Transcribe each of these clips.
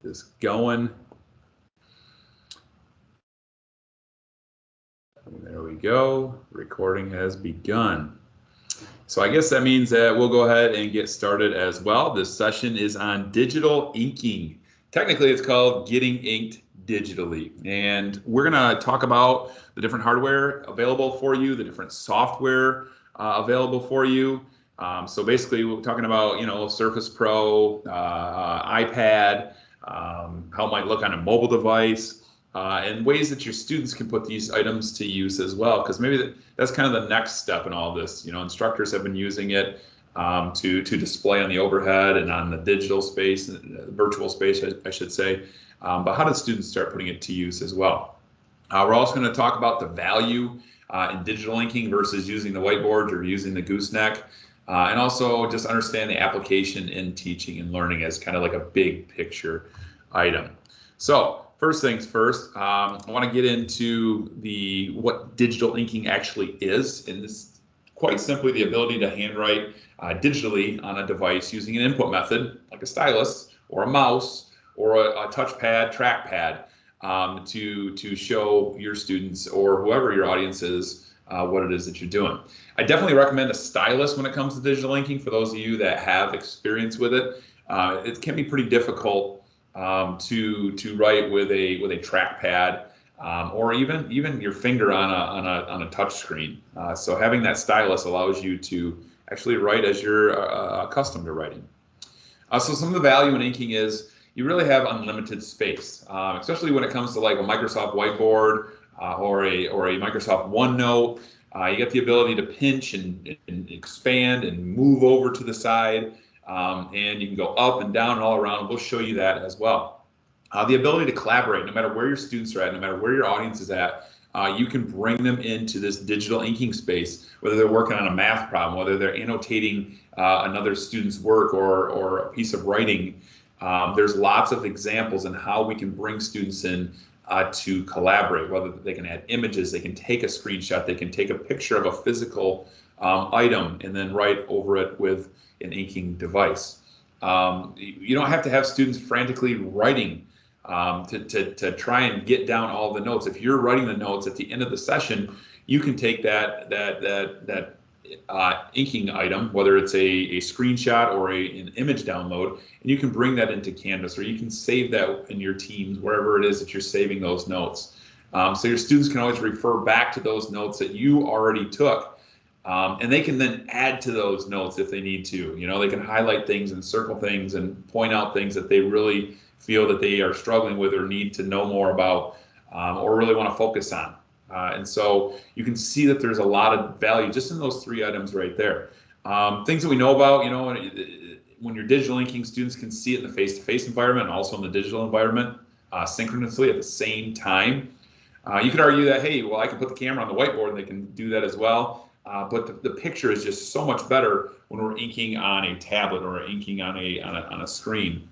this going. There we go. Recording has begun. So I guess that means that we'll go ahead and get started as well. This session is on digital inking. Technically, it's called Getting Inked Digitally. And we're going to talk about the different hardware available for you, the different software available for you. So basically, we're talking about, Surface Pro, iPad, how it might look on a mobile device, and ways that your students can put these items to use as well. Because maybe that's kind of the next step in all this. Instructors have been using it to display on the overhead and on the digital space, virtual space, I should say. But how do students start putting it to use as well? We're also going to talk about the value in digital inking versus using the whiteboard or using the gooseneck. And also just understand the application in teaching and learning as kind of like a big picture item. So first things first, I want to get into what digital inking actually is. And this quite simply the ability to handwrite digitally on a device using an input method like a stylus or a mouse or a touchpad, trackpad to show your students or whoever your audience is what it is that you're doing. I definitely recommend a stylus when it comes to digital inking for those of you that have experience with it. It can be pretty difficult to write with a trackpad or even your finger on a touch screen. So having that stylus allows you to actually write as you're accustomed to writing. So some of the value in inking is you really have unlimited space, especially when it comes to like a Microsoft Whiteboard or a Microsoft OneNote. You get the ability to pinch and expand and move over to the side, and you can go up and down and all around. We'll show you that as well. The ability to collaborate, no matter where your students are at, no matter where your audience is at, you can bring them into this digital inking space, whether they're working on a math problem, whether they're annotating another student's work or a piece of writing. There's lots of examples in how we can bring students in to collaborate, whether they can add images, they can take a screenshot, they can take a picture of a physical item and then write over it with an inking device. You don't have to have students frantically writing to try and get down all the notes. If you're writing the notes at the end of the session, you can take that inking item, whether it's a screenshot or an image download, and you can bring that into Canvas, or you can save that in your Teams, wherever it is that you're saving those notes. So your students can always refer back to those notes that you already took, and they can then add to those notes if they need to. They can highlight things and circle things and point out things that they really feel that they are struggling with or need to know more about, or really want to focus on. And so you can see that there's a lot of value just in those three items right there. Things that we know about, when you're digital inking, students can see it in the face-to-face environment and also in the digital environment synchronously at the same time. You could argue that, hey, well, I can put the camera on the whiteboard and they can do that as well. But the picture is just so much better when we're inking on a tablet or inking on a screen.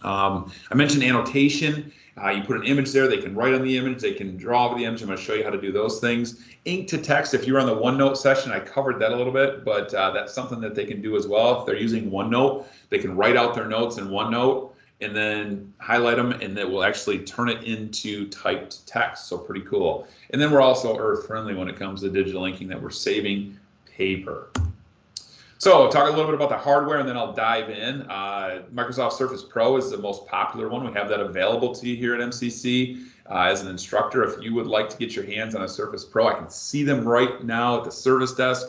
I mentioned annotation. You put an image there, they can write on the image, they can draw over the image. I'm going to show you how to do those things. Ink to text, if you were on the OneNote session, I covered that a little bit, but that's something that they can do as well. If they're using OneNote, they can write out their notes in OneNote and then highlight them, and it will actually turn it into typed text, so pretty cool. And then we're also earth-friendly when it comes to digital inking, that we're saving paper. So I'll talk a little bit about the hardware and then I'll dive in. Microsoft Surface Pro is the most popular one. We have that available to you here at MCC as an instructor. If you would like to get your hands on a Surface Pro, I can see them right now at the service desk.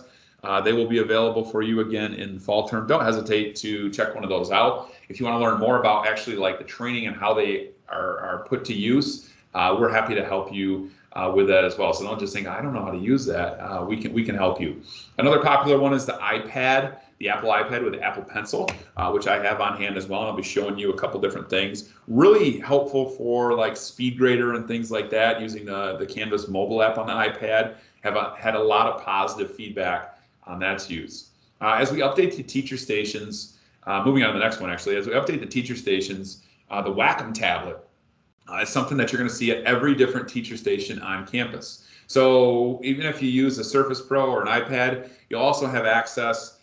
They will be available for you again in fall term. Don't hesitate to check one of those out. If you want to learn more about actually like the training and how they are put to use, we're happy to help you with that as well. So don't just think, I don't know how to use that. We can help you. Another popular one is the iPad, the Apple iPad with the Apple Pencil, which I have on hand as well. And I'll be showing you a couple different things. Really helpful for like Speedgrader and things like that, using the Canvas mobile app on the iPad. Had a lot of positive feedback on that's use. As we update the teacher stations, moving on to the next one actually, as we update the teacher stations, the Wacom Tablet is something that you're going to see at every different teacher station on campus. So even if you use a Surface Pro or an iPad, you'll also have access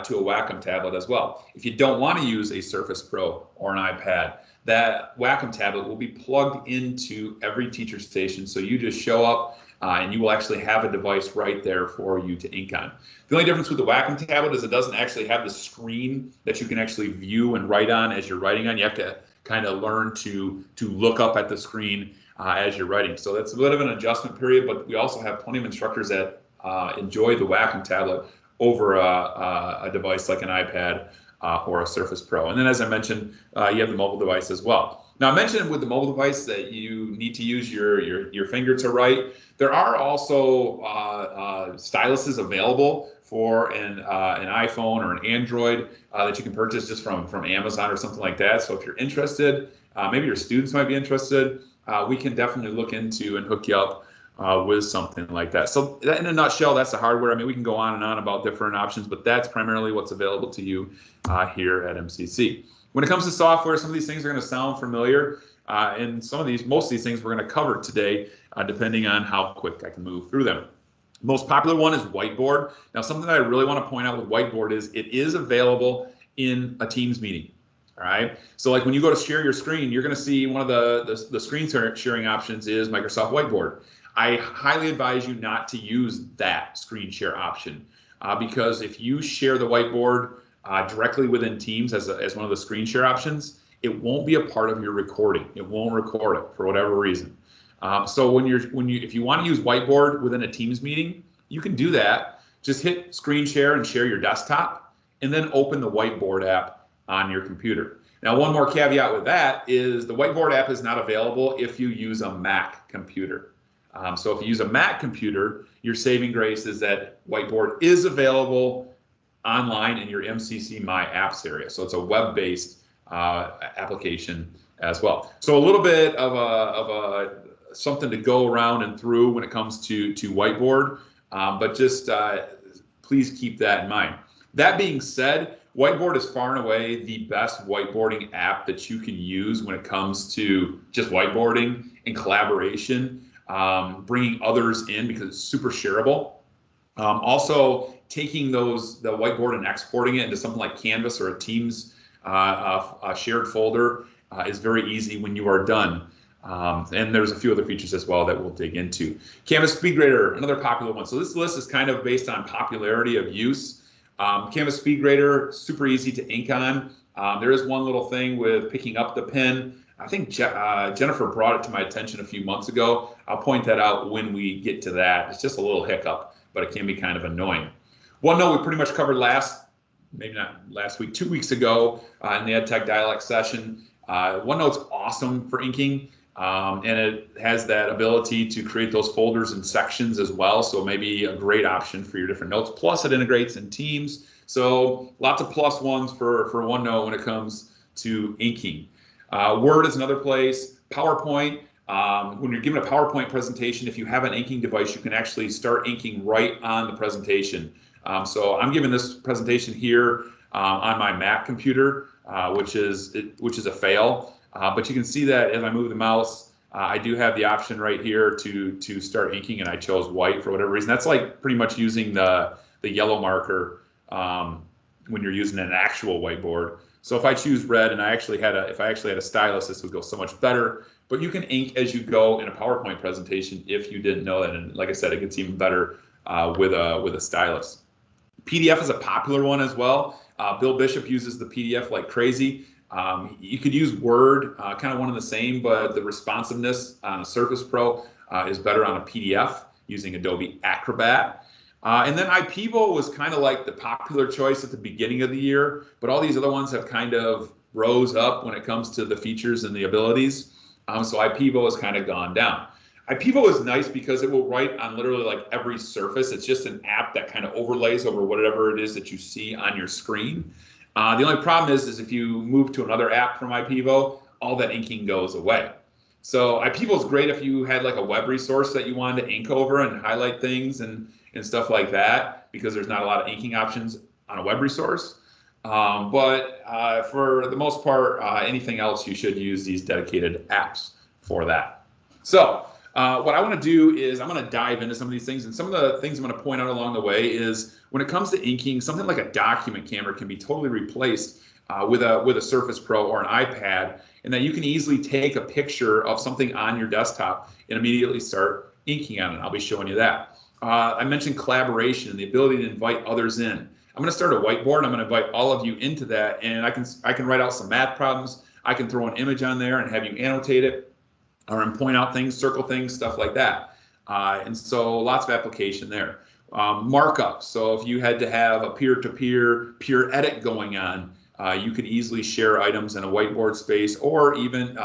to a Wacom tablet as well. If you don't want to use a Surface Pro or an iPad, that Wacom tablet will be plugged into every teacher station. So you just show up and you will actually have a device right there for you to ink on. The only difference with the Wacom tablet is it doesn't actually have the screen that you can actually view and write on as you're writing on. You have to kind of learn to look up at the screen as you're writing. So that's a bit of an adjustment period, but we also have plenty of instructors that enjoy the Wacom tablet over a device like an iPad or a Surface Pro. And then, as I mentioned, you have the mobile device as well. Now, I mentioned with the mobile device that you need to use your finger to write. There are also styluses available for an iPhone or an Android that you can purchase just from Amazon or something like that. So if you're interested, maybe your students might be interested, we can definitely look into and hook you up with something like that. So in a nutshell, that's the hardware. I mean, we can go on and on about different options, but that's primarily what's available to you here at MCC. When it comes to software, some of these things are going to sound familiar, and most of these things we're going to cover today, depending on how quick I can move through them. Most popular one is Whiteboard. Now, something that I really want to point out with Whiteboard is it is available in a Teams meeting. All right. So like when you go to share your screen, you're going to see one of the screen sharing options is Microsoft Whiteboard. I highly advise you not to use that screen share option because if you share the whiteboard directly within Teams as one of the screen share options, it won't be a part of your recording. It won't record it for whatever reason. So if you want to use Whiteboard within a Teams meeting, you can do that. Just hit screen share and share your desktop, and then open the Whiteboard app on your computer. Now, one more caveat with that is the Whiteboard app is not available if you use a Mac computer. So if you use a Mac computer, your saving grace is that Whiteboard is available online in your MCC My Apps area. So it's a web-based application as well. So a little bit of something to go around and through when it comes to Whiteboard, but just please keep that in mind. That being said, Whiteboard is far and away the best whiteboarding app that you can use when it comes to just whiteboarding and collaboration. Bringing others in because it's super shareable. Also, taking the whiteboard and exporting it into something like Canvas or a Teams a shared folder is very easy when you are done. And there's a few other features as well that we'll dig into. Canvas Speedgrader, another popular one. So this list is kind of based on popularity of use. Canvas Speedgrader, super easy to ink on. There is one little thing with picking up the pen. I think Jennifer brought it to my attention a few months ago. I'll point that out when we get to that. It's just a little hiccup, but it can be kind of annoying. OneNote we pretty much covered maybe not last week, 2 weeks ago in the EdTech Dialect session. OneNote's awesome for inking, and it has that ability to create those folders and sections as well. So maybe a great option for your different notes. Plus, it integrates in Teams. So lots of plus ones for OneNote when it comes to inking. Word is another place. PowerPoint, when you're given a PowerPoint presentation, if you have an inking device, you can actually start inking right on the presentation. So I'm giving this presentation here on my Mac computer, which is a fail. But you can see that as I move the mouse, I do have the option right here to start inking, and I chose white for whatever reason. That's like pretty much using the yellow marker when you're using an actual whiteboard. So if I choose red and if I actually had a stylus, this would go so much better. But you can ink as you go in a PowerPoint presentation if you didn't know that. And like I said, it gets even better with a stylus. PDF is a popular one as well. Bill Bishop uses the PDF like crazy. You could use Word, kind of one and the same, but the responsiveness on a Surface Pro is better on a PDF using Adobe Acrobat. And then IPEVO was kind of like the popular choice at the beginning of the year, but all these other ones have kind of rose up when it comes to the features and the abilities. So IPEVO has kind of gone down. IPEVO is nice because it will write on literally like every surface. It's just an app that kind of overlays over whatever it is that you see on your screen. The only problem is if you move to another app from IPEVO, all that inking goes away. So IPEVO is great if you had like a web resource that you wanted to ink over and highlight things and stuff like that, because there's not a lot of inking options on a web resource. But for the most part, anything else, you should use these dedicated apps for that. So what I want to do is I'm going to dive into some of these things, and some of the things I'm going to point out along the way is when it comes to inking, something like a document camera can be totally replaced with a Surface Pro or an iPad, and that you can easily take a picture of something on your desktop and immediately start inking on it. I'll be showing you that. I mentioned collaboration and the ability to invite others in. I'm going to start a whiteboard. I'm going to invite all of you into that, and I can write out some math problems. I can throw an image on there and have you annotate it, or point out things, circle things, stuff like that. And so lots of application there. Markup. So if you had to have a peer-to-peer peer edit going on, you could easily share items in a whiteboard space, or even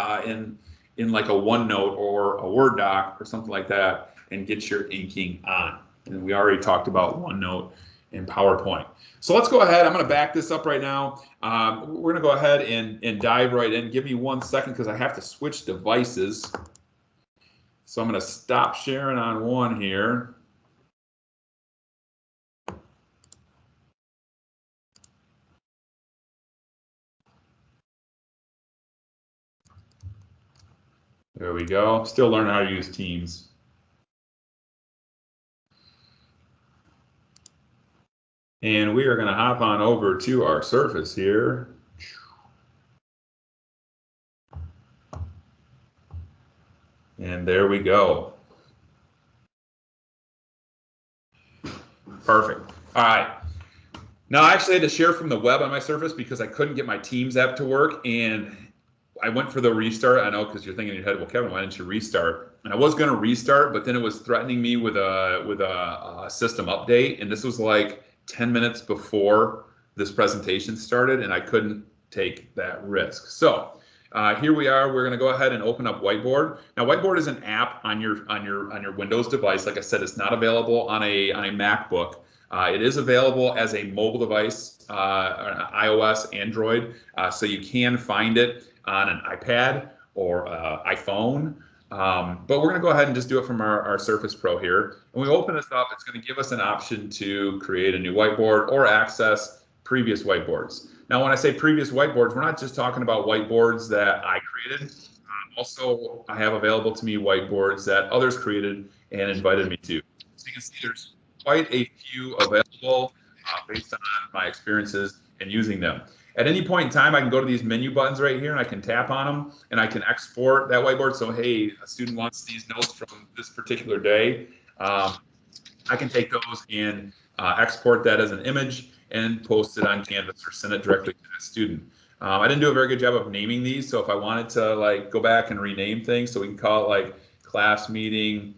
in like a OneNote or a Word doc or something like that, and get your inking on. And we already talked about OneNote and PowerPoint. So let's go ahead. I'm going to back this up right now. We're going to go ahead and dive right in. Give me 1 second because I have to switch devices. So I'm going to stop sharing on one here. There we go. Still learning how to use Teams. And we are going to hop on over to our Surface here. And there we go. Perfect. All right. Now I actually had to share from the web on my Surface because I couldn't get my Teams app to work, and I went for the restart. I know, because you're thinking in your head, well, Kevin, why didn't you restart? And I was going to restart, but then it was threatening me with a system update, and this was like 10 minutes before this presentation started, and I couldn't take that risk. So here we are. We're going to go ahead and open up Whiteboard. Now, Whiteboard is an app on your Windows device. Like I said, it's not available on a MacBook. It is available as a mobile device, iOS, Android, so you can find it on an iPad or iPhone. But we're going to go ahead and just do it from our Surface Pro here. When we open this up, it's going to give us an option to create a new whiteboard or access previous whiteboards. Now, when I say previous whiteboards, we're not just talking about whiteboards that I created. Also, I have available to me whiteboards that others created and invited me to. So you can see there's quite a few available based on my experiences in using them. At any point in time, I can go to these menu buttons right here and I can tap on them and I can export that whiteboard. So, hey, a student wants these notes from this particular day. I can take those and export that as an image and post it on Canvas or send it directly to the student. I didn't do a very good job of naming these. So if I wanted to like go back and rename things, so we can call it like class meeting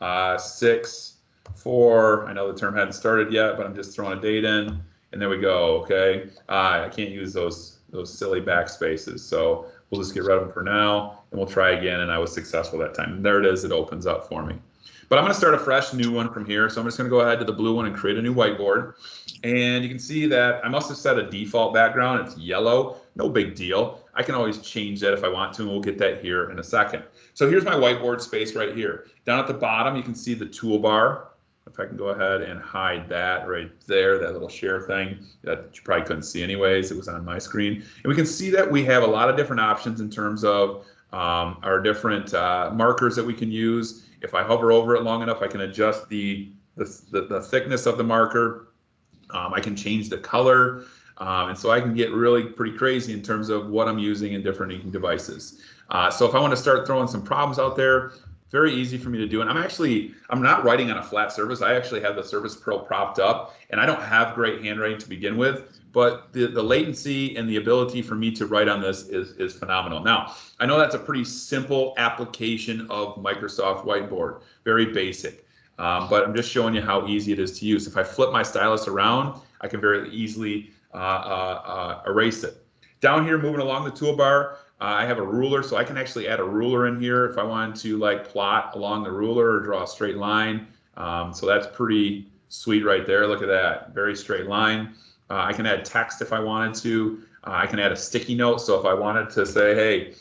6/4. I know the term hadn't started yet, but I'm just throwing a date in. And there we go, okay? I can't use those silly backspaces, so we'll just get rid of them for now, and we'll try again, and I was successful that time. And there it is, it opens up for me. But I'm gonna start a fresh new one from here, so I'm just gonna go ahead to the blue one and create a new whiteboard. And you can see that I must have set a default background, it's yellow, no big deal. I can always change that if I want to, and we'll get that here in a second. So here's my whiteboard space right here. Down at the bottom, you can see the toolbar. If I can go ahead and hide that right there, that little share thing that you probably couldn't see anyways, it was on my screen. And we can see that we have a lot of different options in terms of our different markers that we can use. If I hover over it long enough, I can adjust the thickness of the marker. I can change the color. And so I can get really pretty crazy in terms of what I'm using in different inking devices. So if I want to start throwing some problems out there, very easy for me to do. And I'm not writing on a flat surface. I actually have the Surface Pro propped up, and I don't have great handwriting to begin with, but the latency and the ability for me to write on this is phenomenal. Now, I know that's a pretty simple application of Microsoft Whiteboard, very basic, but I'm just showing you how easy it is to use. If I flip my stylus around, I can very easily erase it. Down here, moving along the toolbar, I have a ruler, so I can actually add a ruler in here if I wanted to like plot along the ruler or draw a straight line. So that's pretty sweet right there. Look at that, very straight line. I can add text if I wanted to. I can add a sticky note. So if I wanted to say, hey,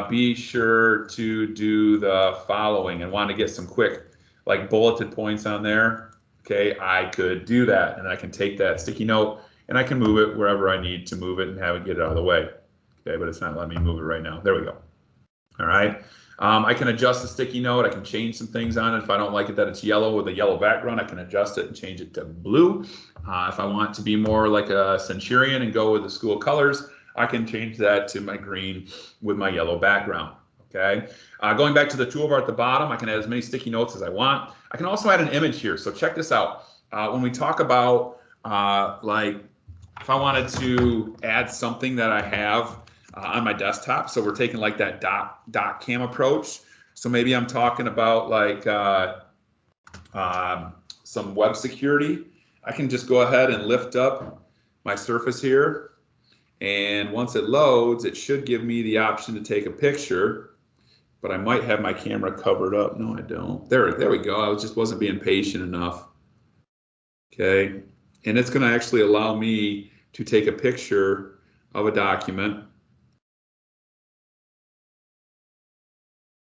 be sure to do the following and want to get some quick like bulleted points on there, okay, I could do that. And I can take that sticky note and I can move it wherever I need to move it and have it get it out of the way. Okay, but it's not letting me move it right now. There we go. All right. I can adjust the sticky note. I can change some things on it. If I don't like it that it's yellow with a yellow background, I can adjust it and change it to blue. If I want to be more like a centurion and go with the school colors, I can change that to my green with my yellow background. Okay. Going back to the toolbar at the bottom, I can add as many sticky notes as I want. I can also add an image here. So check this out. When we talk about like if I wanted to add something that I have on my desktop, so we're taking like that dot cam approach. So maybe I'm talking about like some web security. I can just go ahead and lift up my Surface here, and once it loads, it should give me the option to take a picture. But I might have my camera covered up. No, I don't. There we go. I just wasn't being patient enough. Okay, and it's going to actually allow me to take a picture of a document.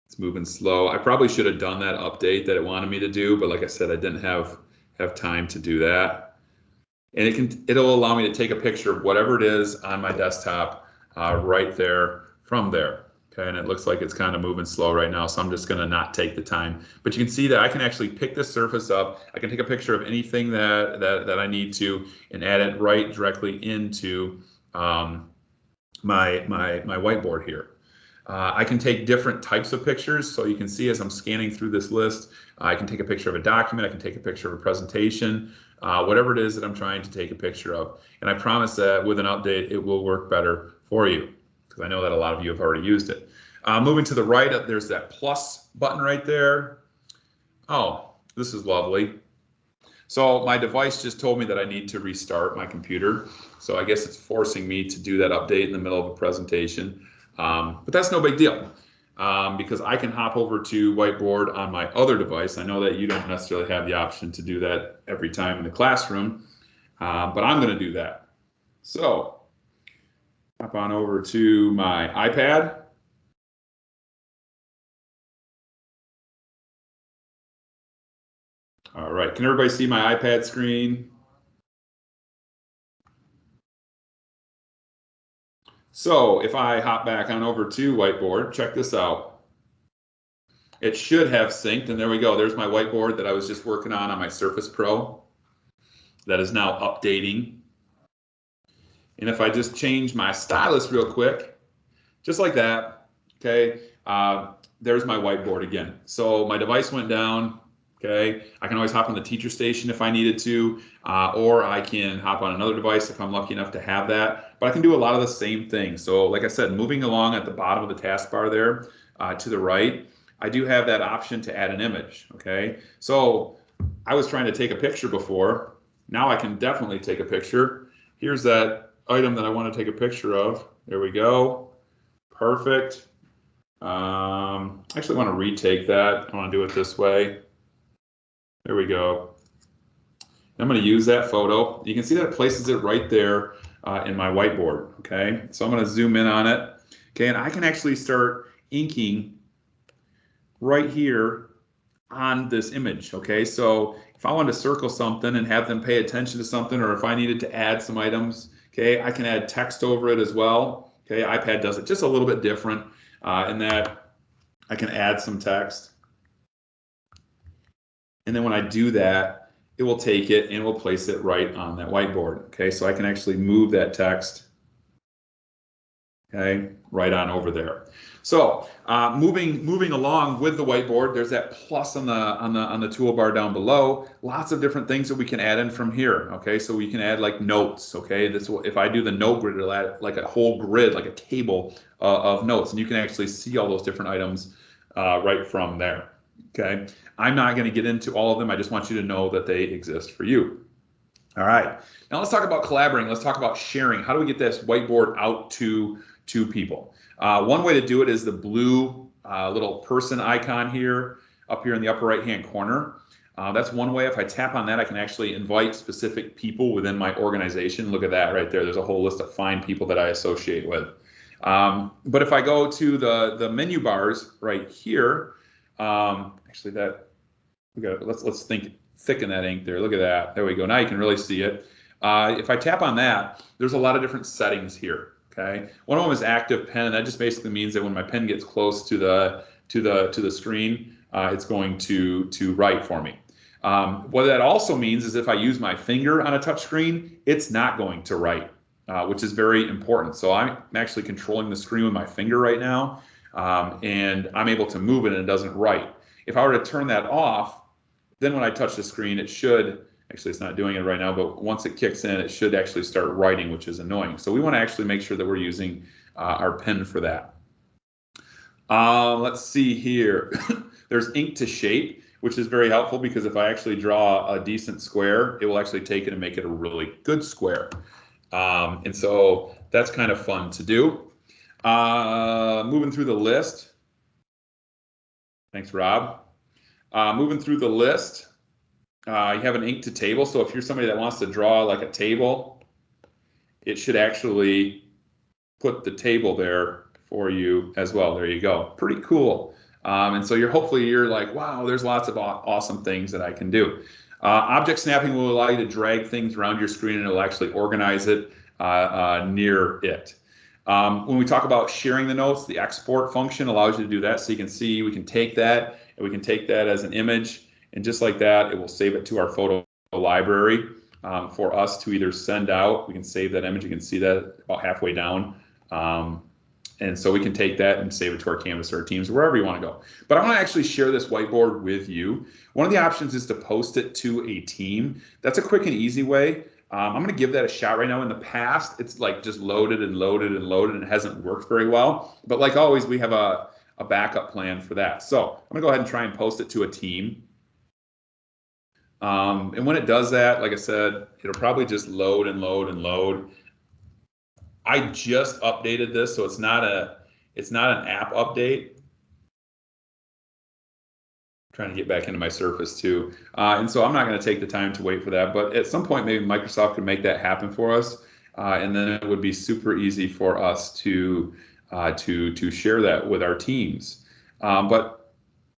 It's moving slow. I probably should have done that update that it wanted me to do, but like I said, I didn't have time to do that. And it'll allow me to take a picture of whatever it is on my desktop right there from there. Okay, and it looks like it's kind of moving slow right now, so I'm just going to not take the time. But you can see that I can actually pick this surface up. I can take a picture of anything that I need to and add it right directly into my whiteboard here. I can take different types of pictures, so you can see as I'm scanning through this list, I can take a picture of a document, I can take a picture of a presentation, whatever it is that I'm trying to take a picture of. And I promise that with an update, it will work better for you, because I know that a lot of you have already used it. Moving to the right, there's that plus button right there. Oh, this is lovely. So my device just told me that I need to restart my computer. So I guess it's forcing me to do that update in the middle of a presentation. But that's no big deal, because I can hop over to Whiteboard on my other device. I know that you don't necessarily have the option to do that every time in the classroom, but I'm going to do that. So hop on over to my iPad. All right, can everybody see my iPad screen? So if I hop back on over to Whiteboard, check this out. It should have synced, and there we go. There's my whiteboard that I was just working on my Surface Pro. That is now updating. And if I just change my stylus real quick, just like that, okay, there's my whiteboard again. So my device went down, okay. I can always hop on the teacher station if I needed to, or I can hop on another device if I'm lucky enough to have that. But I can do a lot of the same things. So like I said, moving along at the bottom of the taskbar there to the right, I do have that option to add an image, okay. So I was trying to take a picture before. Now I can definitely take a picture. Here's that item that I want to take a picture of. There we go. Perfect. I actually want to retake that. I want to do it this way. There we go. I'm going to use that photo. You can see that it places it right there in my whiteboard. Okay, so I'm going to zoom in on it. Okay, and I can actually start inking right here on this image. Okay, so if I wanted to circle something and have them pay attention to something, or if I needed to add some items, okay, I can add text over it as well. Okay, iPad does it just a little bit different in that I can add some text. And then when I do that, it will take it and will place it right on that whiteboard. Okay, so I can actually move that text, okay, right on over there. So moving along with the whiteboard, there's that plus on the toolbar down below. Lots of different things that we can add in from here. Okay, so we can add like notes. Okay, this will, if I do the note grid, it'll add like a whole grid, like a table of notes, and you can actually see all those different items right from there. Okay, I'm not going to get into all of them. I just want you to know that they exist for you. All right, now let's talk about collaborating. Let's talk about sharing. How do we get this whiteboard out to people? One way to do it is the blue little person icon here, up here in the upper right-hand corner. That's one way. If I tap on that, I can actually invite specific people within my organization. Look at that right there. There's a whole list of fine people that I associate with. But if I go to the menu bars right here, actually that, let's thicken that ink there. Look at that. There we go. Now you can really see it. If I tap on that, there's a lot of different settings here. Okay, one of them is active pen, and that just basically means that when my pen gets close to the screen, it's going to write for me. What that also means is if I use my finger on a touch screen, it's not going to write, which is very important. So I'm actually controlling the screen with my finger right now, and I'm able to move it and it doesn't write. If I were to turn that off, then when I touch the screen, it should, actually it's not doing it right now, but once it kicks in, it should actually start writing, which is annoying. So we want to actually make sure that we're using our pen for that. Let's see here. There's ink to shape, which is very helpful because if I actually draw a decent square, it will actually take it and make it a really good square. And so that's kind of fun to do. Moving through the list. Thanks, Rob. Moving through the list, you have an ink to table. So if you're somebody that wants to draw like a table, it should actually put the table there for you as well. There you go. Pretty cool. And so hopefully you're like, wow, there's lots of awesome things that I can do. Object snapping will allow you to drag things around your screen and it will actually organize it near it. When we talk about sharing the notes, the export function allows you to do that. So you can see, we can take that and we can take that as an image, and just like that, it will save it to our photo library for us to either send out. We can save that image. You can see that about halfway down. And so we can take that and save it to our Canvas or our Teams, wherever you want to go. But I want to actually share this whiteboard with you. One of the options is to post it to a team. That's a quick and easy way. I'm going to give that a shot right now. In the past, it's like just loaded and loaded and loaded, and it hasn't worked very well. But like always, we have a backup plan for that. So I'm going to go ahead and try and post it to a team. And when it does that, like I said, it'll probably just load and load and load. I just updated this, so it's not an app update. Trying to get back into my Surface too. And so I'm not going to take the time to wait for that, but at some point maybe Microsoft could make that happen for us. And then it would be super easy for us to share that with our teams. But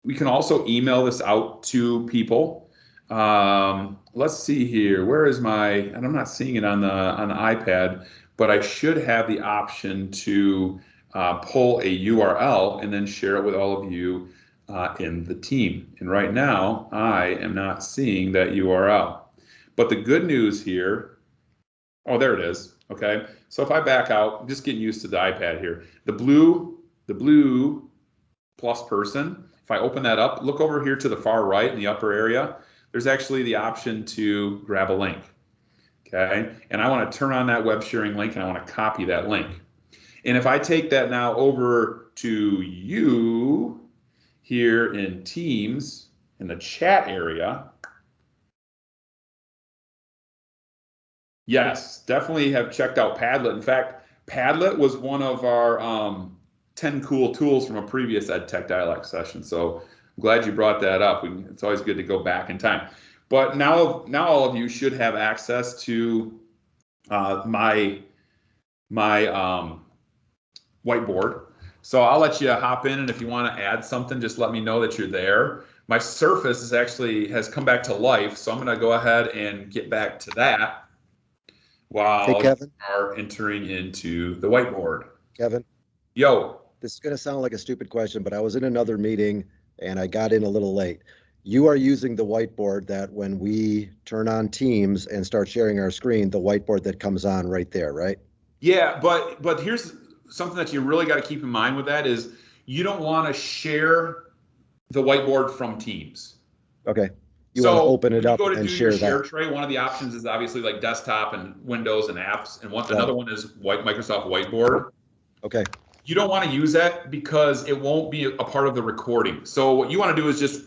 we can also email this out to people. Let's see here. Where is and I'm not seeing it on the iPad, but I should have the option to pull a URL and then share it with all of you in the team. And right now, I am not seeing that URL. But the good news here, oh, there it is. Okay, so if I back out, I'm just getting used to the iPad here. The blue plus person, if I open that up, look over here to the far right in the upper area, there's actually the option to grab a link. Okay, and I want to turn on that web sharing link and I want to copy that link. And if I take that now over to you here in Teams in the chat area, yes, definitely have checked out Padlet. In fact, Padlet was one of our 10 cool tools from a previous EdTech Dialect session. So I'm glad you brought that up. It's always good to go back in time. But now all of you should have access to my whiteboard. So I'll let you hop in, and if you want to add something, just let me know that you're there. My Surface has come back to life, so I'm going to go ahead and get back to that while you are entering into the whiteboard. Kevin. Yo. This is going to sound like a stupid question, but I was in another meeting and I got in a little late. You are using the whiteboard that when we turn on Teams and start sharing our screen, the whiteboard that comes on right there, right? Yeah, but here's something that you really got to keep in mind with that is you don't want to share the whiteboard from Teams. Okay. You want to open it up and share that. Share tray, one of the options is obviously like desktop and Windows and apps, and another one is Microsoft Whiteboard. Okay. You don't want to use that because it won't be a part of the recording. So what you want to do is just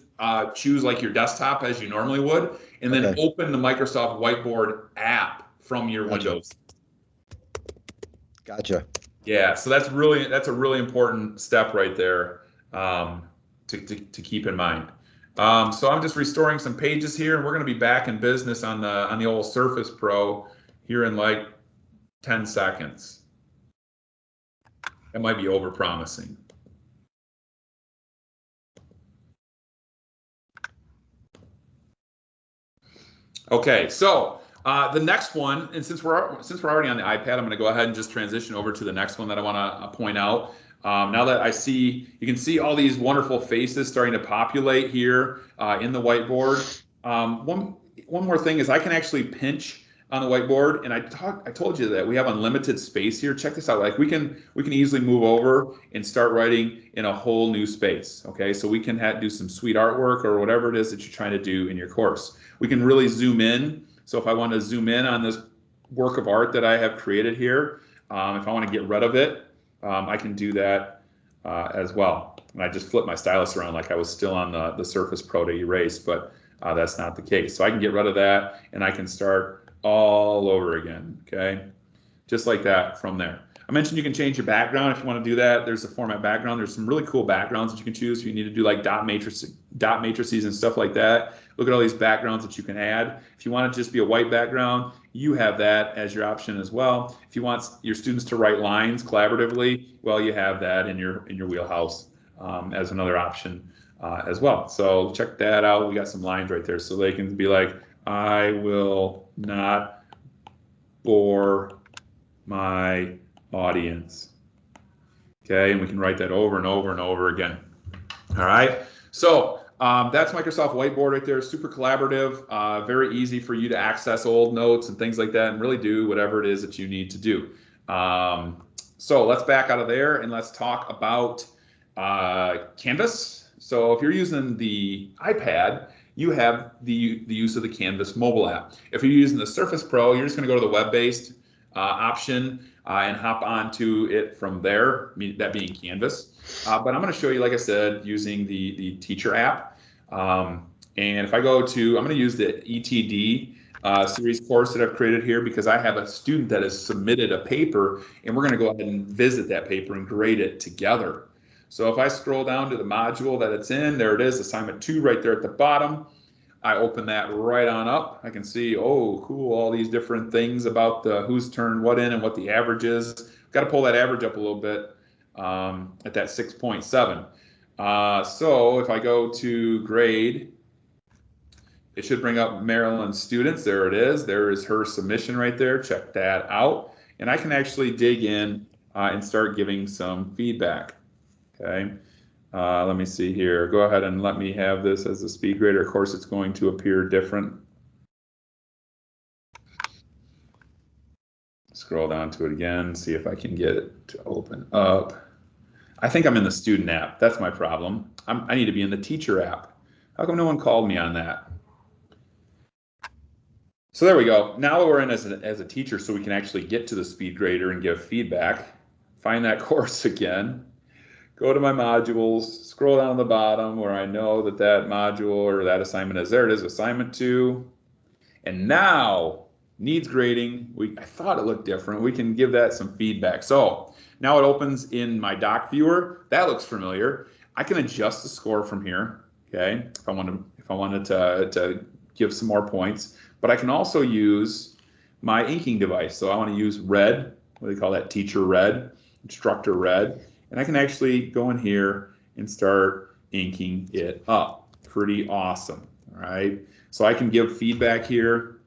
choose like your desktop as you normally would, and then open the Microsoft Whiteboard app from your Windows. Gotcha. Yeah, so that's a really important step right there to keep in mind. So I'm just restoring some pages here, and we're going to be back in business on the old Surface Pro here in like 10 seconds. That might be over-promising. Okay, so The next one, and since we're already on the iPad, I'm going to go ahead and just transition over to the next one that I want to point out. Now that you can see all these wonderful faces starting to populate here in the whiteboard. One more thing is I can actually pinch on the whiteboard, and I told you that we have unlimited space here. Check this out. Like we can easily move over and start writing in a whole new space. Okay, so we can do some sweet artwork or whatever it is that you're trying to do in your course. We can really zoom in. So if I want to zoom in on this work of art that I have created here, if I want to get rid of it, I can do that as well. And I just flip my stylus around like I was still on the Surface Pro to erase, but that's not the case. So I can get rid of that, and I can start all over again, okay? Just like that from there. I mentioned you can change your background if you want to do that. There's the format background. There's some really cool backgrounds that you can choose if you need to do like dot matrices and stuff like that. Look at all these backgrounds that you can add. If you want to just be a white background, you have that as your option as well. If you want your students to write lines collaboratively, well, you have that in your wheelhouse as another option as well. So check that out. We got some lines right there, so they can be like, I will not bore my audience. Okay, and we can write that over and over and over again. All right, so that's Microsoft Whiteboard right there. Super collaborative, very easy for you to access old notes and things like that and really do whatever it is that you need to do. So let's back out of there and let's talk about Canvas. So if you're using the iPad, you have the use of the Canvas mobile app. If you're using the Surface Pro, you're just going to go to the web-based option and hop onto it from there, that being Canvas. But I'm going to show you, like I said, using the teacher app. And if I go to, I'm going to use the ETD series course that I've created here because I have a student that has submitted a paper, and we're going to go ahead and visit that paper and grade it together. So if I scroll down to the module that it's in, there it is, assignment 2 right there at the bottom. I open that right on up. I can see, oh, cool, all these different things about who's turned what in and what the average is. Got to pull that average up a little bit at that 6.7. So if I go to grade, it should bring up Maryland students. There it is. There is her submission right there. Check that out. And I can actually dig in and start giving some feedback. Okay, let me see here. Go ahead and let me have this as a Speedgrader. Of course, it's going to appear different. Scroll down to it again, see if I can get it to open up. I think I'm in the student app. That's my problem. I need to be in the teacher app. How come no one called me on that? So there we go. Now we're in as a teacher, so we can actually get to the Speedgrader and give feedback. Find that course again. Go to my modules, scroll down to the bottom where I know that module or that assignment is. There it is, assignment 2. And now, needs grading. I thought it looked different. We can give that some feedback. So now it opens in my doc viewer. That looks familiar. I can adjust the score from here, okay, if I wanted to give some more points. But I can also use my inking device. So I want to use red, what do they call that, teacher red, instructor red. And I can actually go in here and start inking it up. Pretty awesome, all right? So I can give feedback here.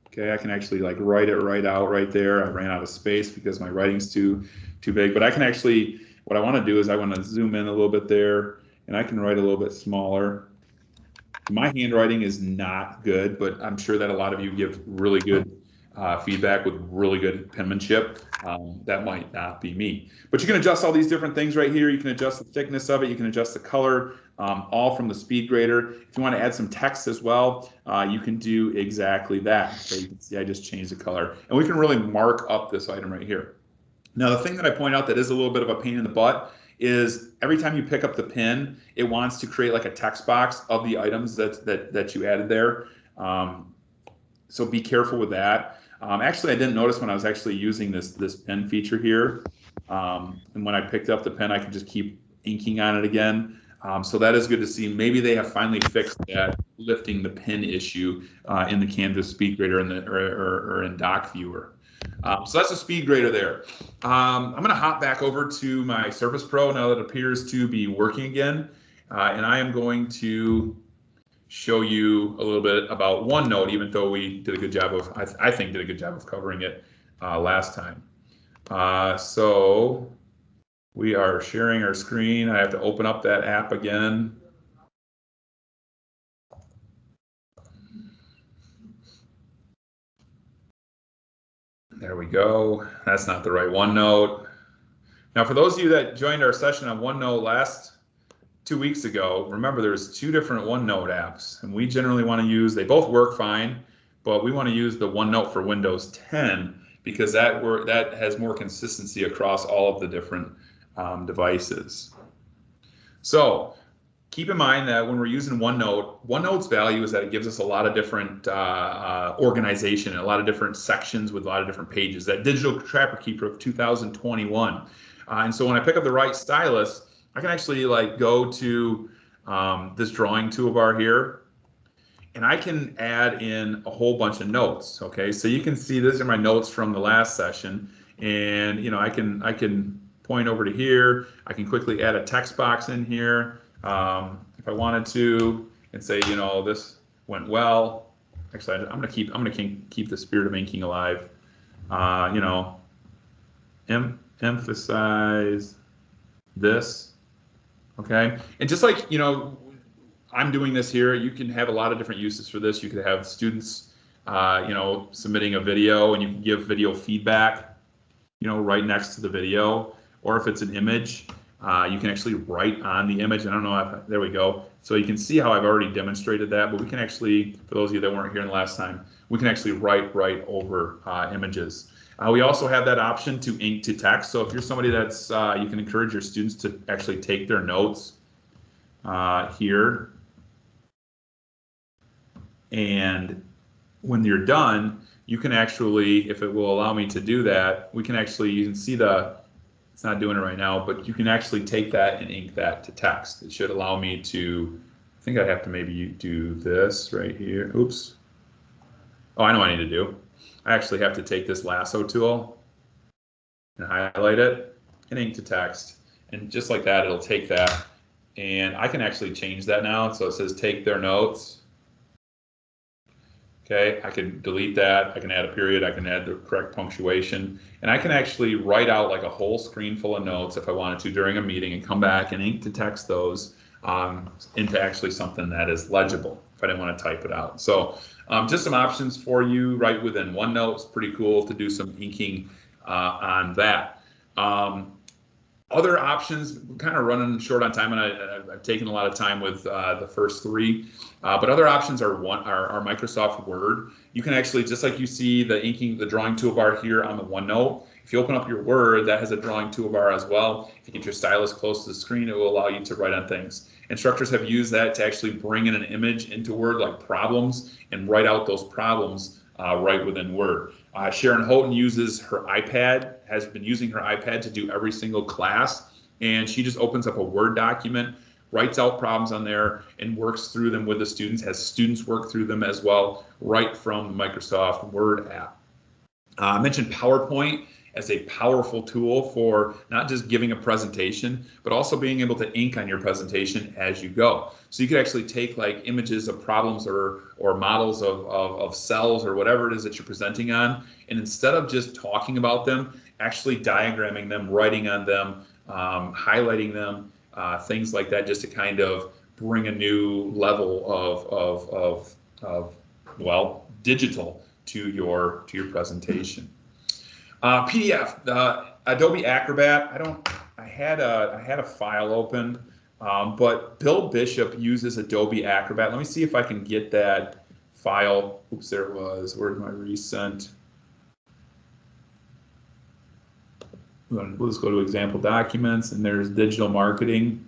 Okay, I can actually like write it right out right there. I ran out of space because my writing's too big, but I can actually, what I want to do is I want to zoom in a little bit there, and I can write a little bit smaller. My handwriting is not good, but I'm sure that a lot of you give really good feedback with really good penmanship. That might not be me, but you can adjust all these different things right here. You can adjust the thickness of it. You can adjust the color, all from the Speedgrader. If you want to add some text as well, you can do exactly that. Okay, you can see I just changed the color, and we can really mark up this item right here. Now, the thing that I point out that is a little bit of a pain in the butt is every time you pick up the pen, it wants to create like a text box of the items that you added there. So be careful with that. Actually, I didn't notice when I was actually using this pen feature here. And when I picked up the pen, I could just keep inking on it again. So that is good to see. Maybe they have finally fixed that lifting the pen issue in the Canvas Speedgrader or in Doc Viewer. So that's a Speedgrader there. I'm going to hop back over to my Surface Pro now that it appears to be working again. And I am going to show you a little bit about OneNote, even though we did a good job of, I think did a good job of covering it last time. So we are sharing our screen. I have to open up that app again. There we go. That's not the right OneNote. Now, for those of you that joined our session on OneNote last 2 weeks ago, remember there's two different OneNote apps, and we generally want to use, they both work fine, but we want to use the OneNote for Windows 10 because that has more consistency across all of the different devices. So keep in mind that when we're using OneNote, OneNote's value is that it gives us a lot of different organization and a lot of different sections with a lot of different pages. That digital trapper keeper of 2021. And so when I pick up the right stylus, I can actually like go to this drawing toolbar here, and I can add in a whole bunch of notes. Okay, so you can see these are my notes from the last session, and you know I can point over to here. I can quickly add a text box in here if I wanted to, and say, you know, this went well. Actually, I'm gonna keep the spirit of inking alive. You know, emphasize this. Okay, and just like, you know, I'm doing this here, you can have a lot of different uses for this. You could have students, you know, submitting a video, and you can give video feedback, you know, right next to the video. Or if it's an image, you can actually write on the image. I don't know if, there we go. So you can see how I've already demonstrated that, but we can actually, for those of you that weren't here in the last time, we can actually write right over images. We also have that option to ink to text. So if you're somebody that's, you can encourage your students to actually take their notes here. And when you're done, you can actually, if it will allow me to do that, we can actually, you can see it's not doing it right now, but you can actually take that and ink that to text. It should allow me to, I think I'd have to maybe do this right here. Oops. Oh, I know what I need to do. I actually have to take this lasso tool and highlight it and ink to text. And just like that, it'll take that. And I can actually change that now. So it says take their notes. Okay, I can delete that. I can add a period. I can add the correct punctuation. And I can actually write out like a whole screen full of notes if I wanted to during a meeting and come back and ink to text those into actually something that is legible if I didn't want to type it out. So just some options for you right within OneNote. It's pretty cool to do some inking on that. Other options, we're kind of running short on time, and I've taken a lot of time with the first three. But other options are Microsoft Word. You can actually, just like you see the inking, the drawing toolbar here on the OneNote, if you open up your Word, that has a drawing toolbar as well. If you get your stylus close to the screen, it will allow you to write on things. Instructors have used that to actually bring in an image into Word, like problems, and write out those problems right within Word. Sharon Houghton uses her iPad, has been using her iPad to do every single class, and she just opens up a Word document, writes out problems on there, and works through them with the students, has students work through them as well, right from the Microsoft Word app. I mentioned PowerPoint as a powerful tool for not just giving a presentation, but also being able to ink on your presentation as you go. So you could actually take like images of problems or models of cells or whatever it is that you're presenting on, and instead of just talking about them, actually diagramming them, writing on them, highlighting them, things like that, just to kind of bring a new level of well, digital to your presentation. PDF, Adobe Acrobat. I had a file open, but Bill Bishop uses Adobe Acrobat. Let me see if I can get that file. Oops, there it was. Where's my recent? We'll just go to example documents, and there's digital marketing.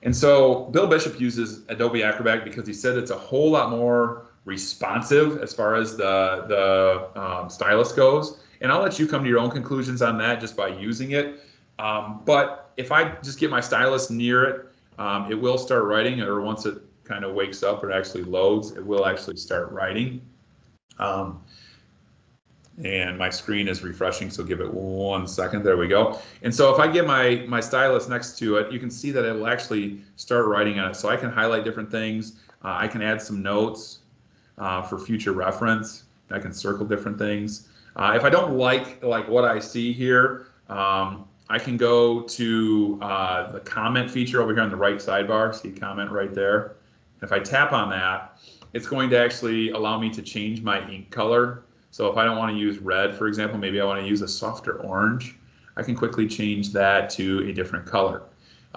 And so Bill Bishop uses Adobe Acrobat because he said it's a whole lot more responsive as far as the stylus goes. And I'll let you come to your own conclusions on that just by using it. But if I just get my stylus near it, it will start writing, or once it kind of wakes up or actually loads, it will actually start writing. And my screen is refreshing, so give it 1 second. There we go. And so if I get my stylus next to it, you can see that it will actually start writing on it. So I can highlight different things. I can add some notes for future reference. I can circle different things. If I don't like what I see here, I can go to the comment feature over here on the right sidebar. See a comment right there. If I tap on that, it's going to actually allow me to change my ink color. So if I don't want to use red, for example, maybe I want to use a softer orange, I can quickly change that to a different color.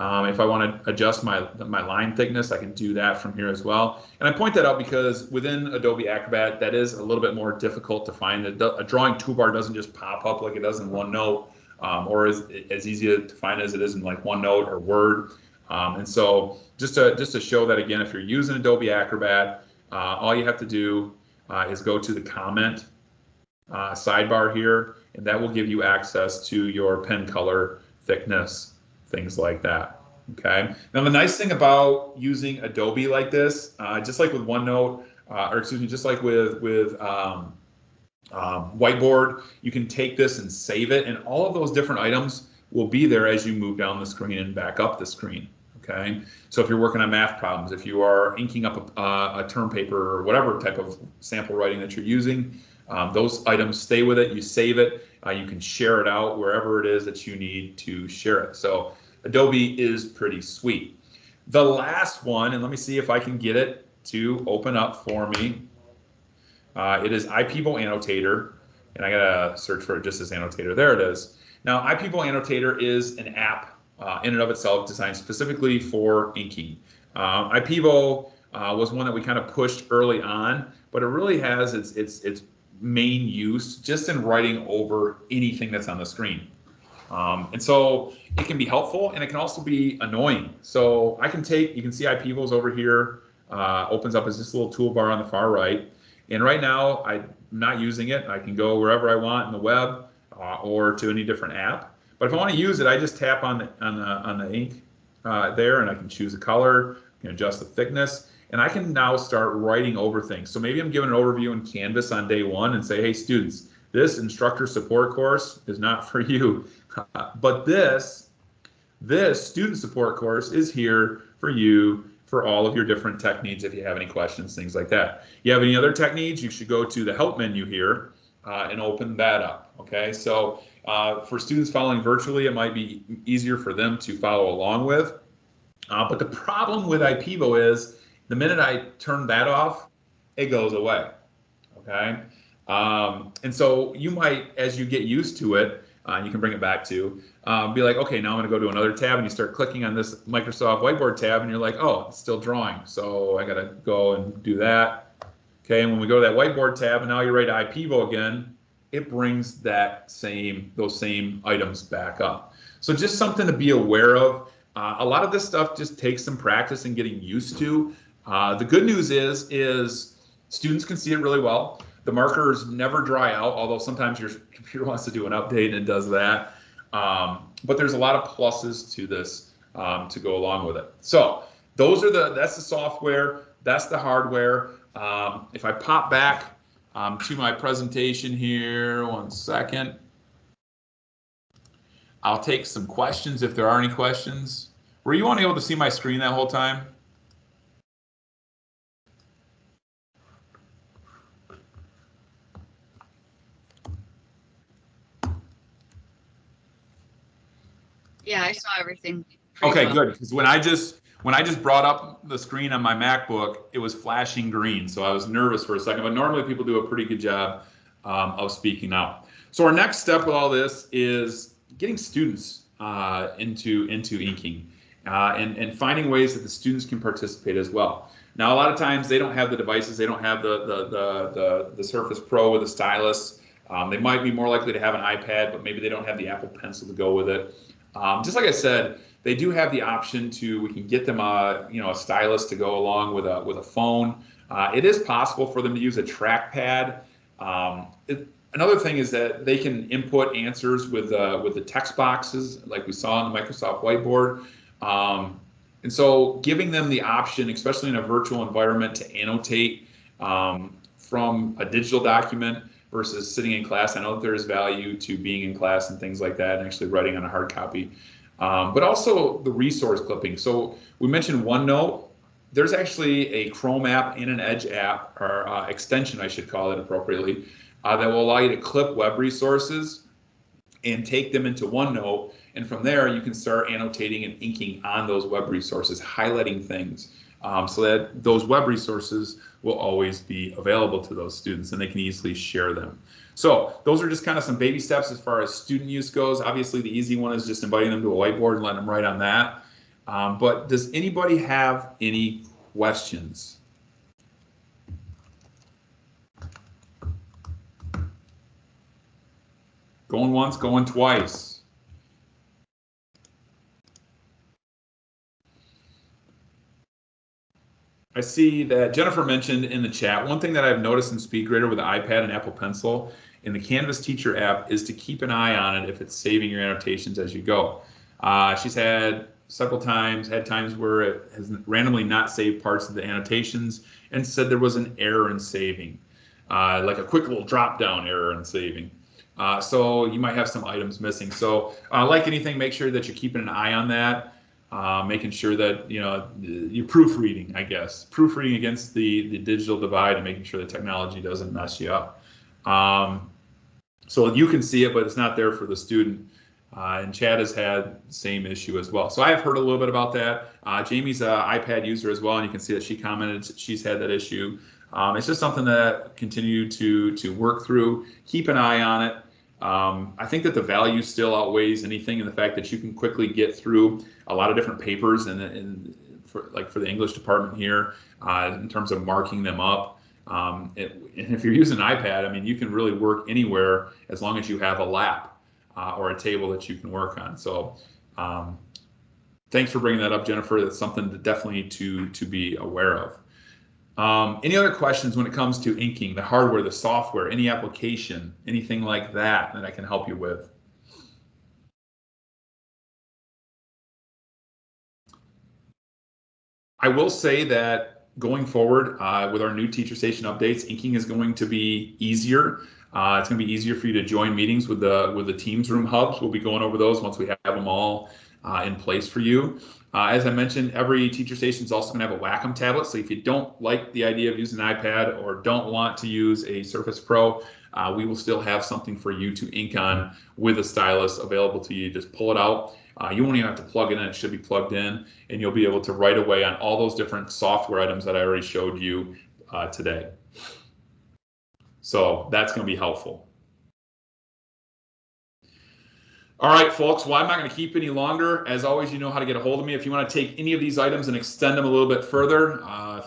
If I want to adjust my line thickness, I can do that from here as well. And I point that out because within Adobe Acrobat, that is a little bit more difficult to find. A drawing toolbar doesn't just pop up like it does in OneNote, or as easy to find as it is in like OneNote or Word. And so just to show that again, if you're using Adobe Acrobat, all you have to do is go to the comment sidebar here, and that will give you access to your pen color, thickness, things like that. Okay. Now the nice thing about using Adobe like this, just like with OneNote, or excuse me, just like with Whiteboard, you can take this and save it, and all of those different items will be there as you move down the screen and back up the screen. Okay. So if you're working on math problems, if you are inking up a term paper or whatever type of sample writing that you're using, those items stay with it. You save it. You can share it out wherever it is that you need to share it. So Adobe is pretty sweet. The last one, and let me see if I can get it to open up for me. It is IPEVO Annotator, and I gotta search for it just as Annotator. There it is. Now IPEVO Annotator is an app in and of itself designed specifically for inking. IPEVO was one that we kind of pushed early on, but it really has its main use just in writing over anything that's on the screen. And so it can be helpful, and it can also be annoying. So you can see IPEVO's over here, opens up as this little toolbar on the far right. And right now I'm not using it. I can go wherever I want in the web or to any different app. But if I want to use it, I just tap on the ink there, and I can choose a color, can adjust the thickness, and I can now start writing over things. So maybe I'm giving an overview in Canvas on day one and say, hey students, this instructor support course is not for you, but this student support course is here for you for all of your different tech needs if you have any questions, things like that. You have any other tech needs, you should go to the help menu here and open that up. Okay, so for students following virtually, it might be easier for them to follow along with. But the problem with IPEVO is the minute I turn that off, it goes away. Okay, and so you might, as you get used to it, you can bring it back to, be like, okay, now I'm going to go to another tab, and you start clicking on this Microsoft Whiteboard tab, and you're like, oh, it's still drawing, so I got to go and do that. Okay, and when we go to that Whiteboard tab, and now you're ready to IPEVO again, it brings those same items back up. So just something to be aware of. A lot of this stuff just takes some practice and getting used to. The good news is students can see it really well. The markers never dry out, although sometimes your computer wants to do an update and it does that. But there's a lot of pluses to this to go along with it. So that's the software, that's the hardware. If I pop back to my presentation here, 1 second. I'll take some questions if there are any questions. Were you unable to see my screen that whole time? Yeah, I saw everything. Okay, well. Good. Because when I just brought up the screen on my MacBook, it was flashing green, so I was nervous for a second. But normally people do a pretty good job of speaking out. So our next step with all this is getting students into inking and finding ways that the students can participate as well. Now, a lot of times they don't have the devices, they don't have the Surface Pro with a stylus. They might be more likely to have an iPad, but maybe they don't have the Apple Pencil to go with it. Just like I said, they do have the option we can get them a stylus to go along with a phone. It is possible for them to use a trackpad. Another thing is that they can input answers with the text boxes like we saw on the Microsoft Whiteboard. And so giving them the option, especially in a virtual environment, to annotate from a digital document versus sitting in class. I know that there is value to being in class and things like that and actually writing on a hard copy. But also the resource clipping. So we mentioned OneNote. there's actually a Chrome app and an Edge app, or extension, I should call it appropriately, that will allow you to clip web resources and take them into OneNote. And from there, you can start annotating and inking on those web resources, highlighting things, so that those web resources will always be available to those students and they can easily share them. So those are just kind of some baby steps as far as student use goes. Obviously, the easy one is just inviting them to a whiteboard and letting them write on that. But does anybody have any questions? Going once, going twice. I see that Jennifer mentioned in the chat, one thing that I've noticed in Speedgrader with the iPad and Apple Pencil in the Canvas Teacher app is to keep an eye on it if it's saving your annotations as you go. She's had several times, where it has randomly not saved parts of the annotations and said there was an error in saving, like a quick little drop-down error in saving. So you might have some items missing. So like anything, make sure that you're keeping an eye on that, making sure that, you know, you're proofreading, I guess. Proofreading against the digital divide and making sure the technology doesn't mess you up. So you can see it, but it's not there for the student. And Chad has had the same issue as well. So I have heard a little bit about that. Jamie's an iPad user as well, and you can see that she commented she's had that issue. It's just something that continue to work through. Keep an eye on it. I think that the value still outweighs anything in the fact that you can quickly get through a lot of different papers and for the English department here in terms of marking them up. And if you're using an iPad, I mean, you can really work anywhere as long as you have a lap or a table that you can work on. So thanks for bringing that up, Jennifer. That's something to definitely to be aware of. Any other questions when it comes to inking, the hardware, the software, any application, anything like that I can help you with? I will say that going forward with our new Teacher Station updates, inking is going to be easier. It's going to be easier for you to join meetings with the Teams Room hubs. We'll be going over those once we have them all in place for you. As I mentioned, every Teacher Station is also going to have a Wacom Tablet. So if you don't like the idea of using an iPad or don't want to use a Surface Pro, we will still have something for you to ink on with a stylus available to you. Just pull it out. You won't even have to plug it in. It should be plugged in, and you'll be able to write away on all those different software items that I already showed you today. So that's going to be helpful. All right, folks, well, I'm not going to keep any longer. As always, you know how to get a hold of me. If you want to take any of these items and extend them a little bit further,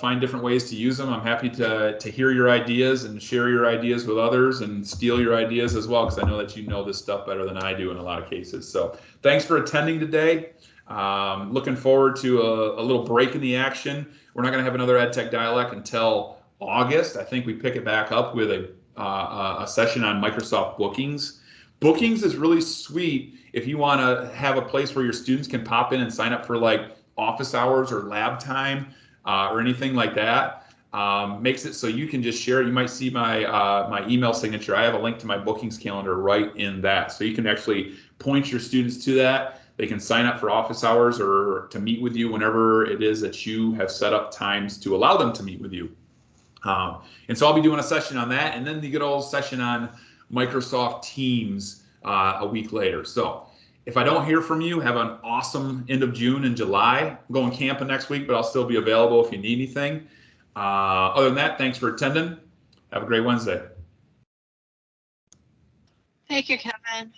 find different ways to use them, I'm happy to hear your ideas and share your ideas with others and steal your ideas as well, because I know that you know this stuff better than I do in a lot of cases. So thanks for attending today. Looking forward to a little break in the action. We're not going to have another EdTech Dialect until August. I think we pick it back up with a session on Microsoft Bookings. Bookings is really sweet if you want to have a place where your students can pop in and sign up for like office hours or lab time or anything like that. Makes it so you can just share it. You might see my email signature. I have a link to my bookings calendar right in that. So you can actually point your students to that. They can sign up for office hours or to meet with you whenever it is that you have set up times to allow them to meet with you. And so I'll be doing a session on that, and then the good old session on Microsoft Teams a week later. So if I don't hear from you, have an awesome end of June and July. I'm going camping next week, but I'll still be available if you need anything. Other than that, thanks for attending. Have a great Wednesday. Thank you, Kevin.